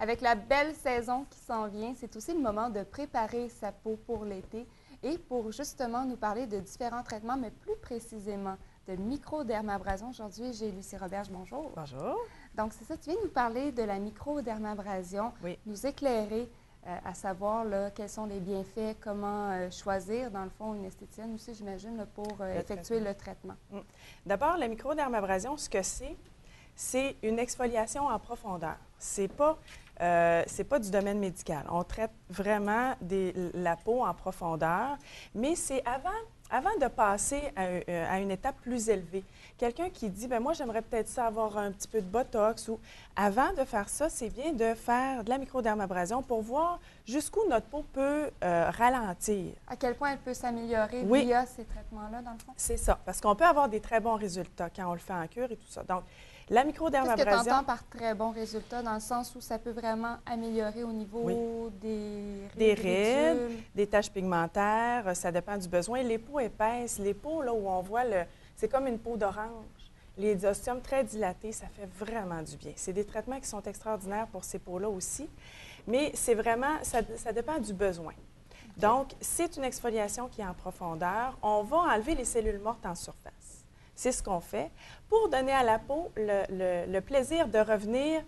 Avec la belle saison qui s'en vient, c'est aussi le moment de préparer sa peau pour l'été. Et pour justement nous parler de différents traitements, mais plus précisément de microdermabrasion, aujourd'hui, j'ai Lucie Roberge. Bonjour. Bonjour. Donc, c'est ça, tu viens nous parler de la microdermabrasion, Oui. nous éclairer à savoir là, quels sont les bienfaits, comment choisir, dans le fond, une esthéticienne aussi, j'imagine, là, pour effectuer le traitement. D'abord, la microdermabrasion, ce que c'est une exfoliation en profondeur. C'est pas du domaine médical. On traite vraiment la peau en profondeur, mais c'est avant de passer à une étape plus élevée. Quelqu'un qui dit, bien moi, j'aimerais peut-être ça avoir un petit peu de Botox ou avant de faire ça, c'est bien de faire de la microdermabrasion pour voir jusqu'où notre peau peut ralentir. À quel point elle peut s'améliorer Oui. via ces traitements-là, dans le fond? C'est ça, parce qu'on peut avoir des très bons résultats quand on le fait en cure et tout ça. Donc, la microdermabrasion... Qu'est-ce que tu entends par très bons résultats, dans le sens où ça peut vraiment améliorer au niveau des rides, des taches pigmentaires, ça dépend du besoin. Les peaux épaisses, les peaux là où on voit c'est comme une peau d'orange. Les ostiums très dilatés, ça fait vraiment du bien. C'est des traitements qui sont extraordinaires pour ces peaux-là aussi, mais c'est vraiment, ça dépend du besoin. Okay. Donc, c'est une exfoliation qui est en profondeur. On va enlever les cellules mortes en surface. C'est ce qu'on fait pour donner à la peau le plaisir de revenir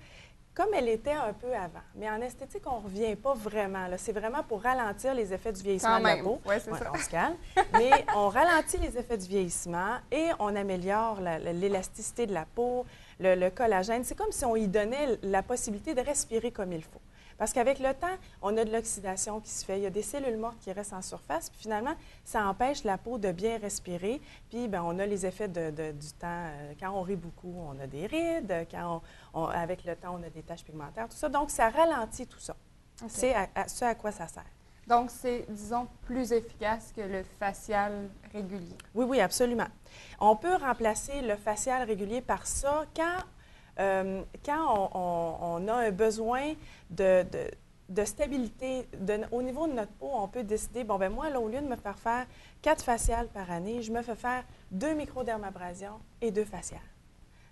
comme elle était un peu avant. Mais en esthétique, on ne revient pas vraiment. C'est vraiment pour ralentir les effets du vieillissement de la peau. Oui, c'est ça. On se calme. Mais on ralentit les effets du vieillissement et on améliore l'élasticité de la peau, le collagène. C'est comme si on y donnait la possibilité de respirer comme il faut. Parce qu'avec le temps, on a de l'oxydation qui se fait. Il y a des cellules mortes qui restent en surface. Puis finalement, ça empêche la peau de bien respirer. Puis bien, on a les effets du temps. Quand on rit beaucoup, on a des rides. Avec le temps, on a des taches pigmentaires, tout ça. Donc, ça ralentit tout ça. Okay. C'est ce à quoi ça sert. Donc, c'est, disons, plus efficace que le facial régulier. Oui, oui, absolument. On peut remplacer le facial régulier par ça quand on a un besoin de stabilité au niveau de notre peau, on peut décider, bon, bien moi, là, au lieu de me faire 4 faciales par année, je me fais faire 2 microdermabrasions et 2 faciales.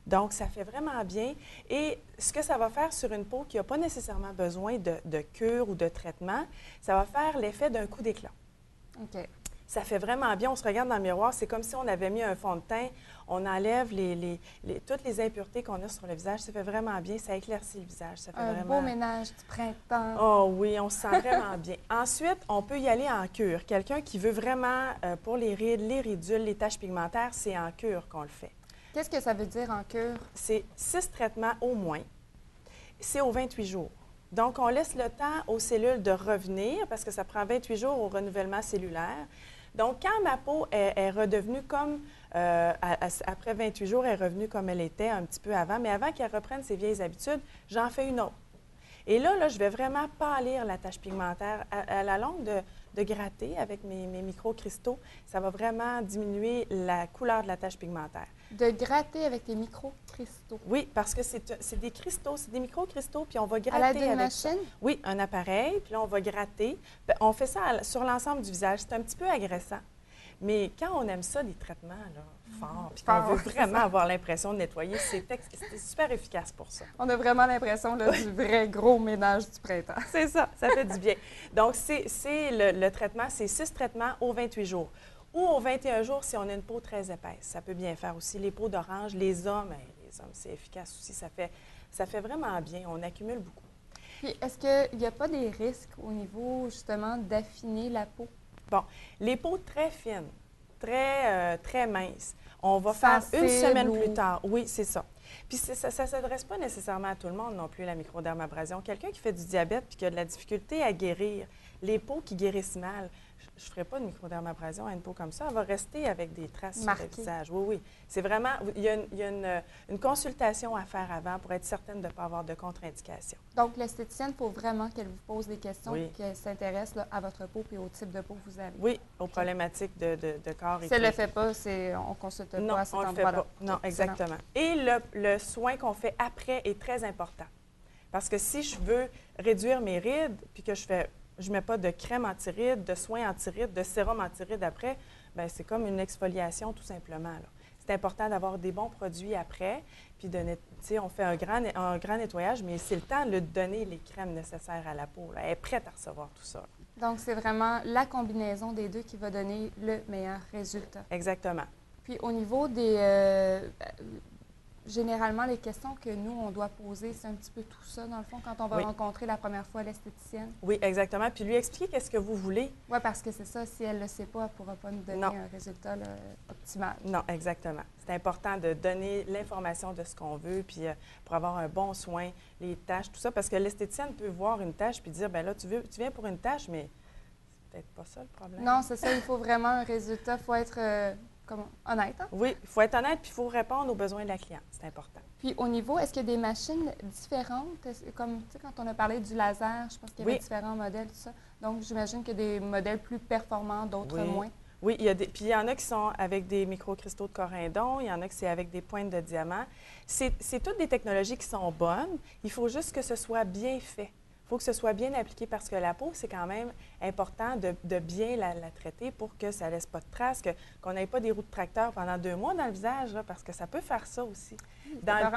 Donc, ça fait vraiment bien. Et ce que ça va faire sur une peau qui n'a pas nécessairement besoin de cure ou de traitement, ça va faire l'effet d'un coup d'éclat. OK. Ça fait vraiment bien. On se regarde dans le miroir, c'est comme si on avait mis un fond de teint. On enlève toutes les impuretés qu'on a sur le visage. Ça fait vraiment bien. Ça éclaircit le visage. Ça fait un beau ménage du printemps. Oh oui, on se sent vraiment bien. Ensuite, on peut y aller en cure. Quelqu'un qui veut vraiment, pour les rides, les ridules, les taches pigmentaires, c'est en cure qu'on le fait. Qu'est-ce que ça veut dire en cure? C'est 6 traitements au moins. C'est aux 28 jours. Donc, on laisse le temps aux cellules de revenir parce que ça prend 28 jours au renouvellement cellulaire. Donc, quand ma peau est redevenue comme, après 28 jours, elle est revenue comme elle était un petit peu avant, mais avant qu'elle reprenne ses vieilles habitudes, j'en fais une autre. Et là, je vais vraiment pâlir la tache pigmentaire. À la longue de gratter avec mes microcristaux, ça va vraiment diminuer la couleur de la tache pigmentaire. De gratter avec tes microcristaux? Oui, parce que c'est des cristaux, c'est des microcristaux, puis on va gratter à l'aide d'une avec machine? ça. Oui, un appareil, puis là, on va gratter. On fait ça sur l'ensemble du visage. C'est un petit peu agressant. Mais quand on aime ça, des traitements là, forts, puis qu'on veut vraiment avoir l'impression de nettoyer, c'est super efficace pour ça. On a vraiment l'impression du vrai gros ménage du printemps. C'est ça fait du bien. Donc, le traitement, c'est 6 traitements aux 28 jours. Ou aux 21 jours si on a une peau très épaisse. Ça peut bien faire aussi. Les peaux d'orange, les hommes, c'est efficace aussi. Ça fait vraiment bien. On accumule beaucoup. Puis, est-ce qu'il n'y a pas des risques au niveau, justement, d'affiner la peau? Bon, les peaux très fines, très minces, on va faire une semaine plus tard. Oui, c'est ça. Puis ça ne s'adresse pas nécessairement à tout le monde non plus, la microdermabrasion. Quelqu'un qui fait du diabète puis qui a de la difficulté à guérir, les peaux qui guérissent mal, je ne ferai pas de microdermabrasion à une peau comme ça. Elle va rester avec des traces sur le visage. Oui, oui. C'est vraiment... Il y a une consultation à faire avant pour être certaine de ne pas avoir de contre-indication. Donc, l'esthéticienne, il faut vraiment qu'elle vous pose des questions et qu'elle s'intéresse à votre peau et au type de peau que vous avez. Oui, aux problématiques de corps. Si elle ne le fait pas, on ne consulte pas à cet endroit-là. Non, on ne le fait pas. Non, exactement. Et le soin qu'on fait après est très important. Parce que si je veux réduire mes rides puis que je ne mets pas de crème anti-rides, de soins anti-rides, de sérum anti-rides après, bien, c'est comme une exfoliation tout simplement. c'est important d'avoir des bons produits après, puis on fait un grand nettoyage, mais c'est le temps de donner les crèmes nécessaires à la peau. Là. Elle est prête à recevoir tout ça. Donc, c'est vraiment la combinaison des deux qui va donner le meilleur résultat. Exactement. Puis, au niveau des... généralement, les questions que nous, on doit poser, c'est un petit peu tout ça, dans le fond, quand on va rencontrer la première fois l'esthéticienne. Oui, exactement. Puis lui expliquer qu'est-ce que vous voulez. Oui, parce que c'est ça, si elle ne le sait pas, elle ne pourra pas nous donner un résultat là, optimal. Non, exactement. C'est important de donner l'information de ce qu'on veut, puis pour avoir un bon soin, les tâches, tout ça, parce que l'esthéticienne peut voir une tâche puis dire, bien là, tu viens pour une tâche, mais c'est peut-être pas ça le problème. Non, c'est ça, il faut vraiment un résultat, il faut être honnête. Hein? Oui, il faut être honnête, puis il faut répondre aux besoins de la cliente, c'est important. Puis au niveau, est-ce qu'il y a des machines différentes? Comme, tu sais, quand on a parlé du laser, je pense qu'il y avait différents modèles, tout ça. Donc, j'imagine qu'il y a des modèles plus performants, d'autres moins. Oui, puis il y en a qui sont avec des microcristaux de corindon, il y en a qui c'est avec des pointes de diamant. C'est toutes des technologies qui sont bonnes. Il faut juste que ce soit bien fait. Il faut que ce soit bien appliqué parce que la peau, c'est quand même important de bien la traiter pour que ça ne laisse pas de traces, qu'on n'ait pas des roues de tracteur pendant 2 mois dans le visage, là, parce que ça peut faire ça aussi. Dans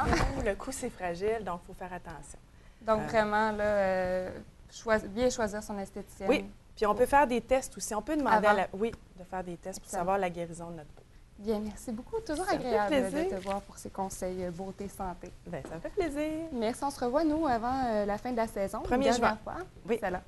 le cou, c'est fragile, donc il faut faire attention. Donc vraiment, là, bien choisir son esthéticienne. Oui, puis on peut faire des tests aussi. On peut demander de faire des tests pour savoir la guérison de notre peau. Bien, merci beaucoup. Toujours agréable de te voir pour ces conseils beauté, santé. Bien, ça me fait plaisir. Merci. On se revoit, nous, avant la fin de la saison. 1er juin. Oui. C'est là.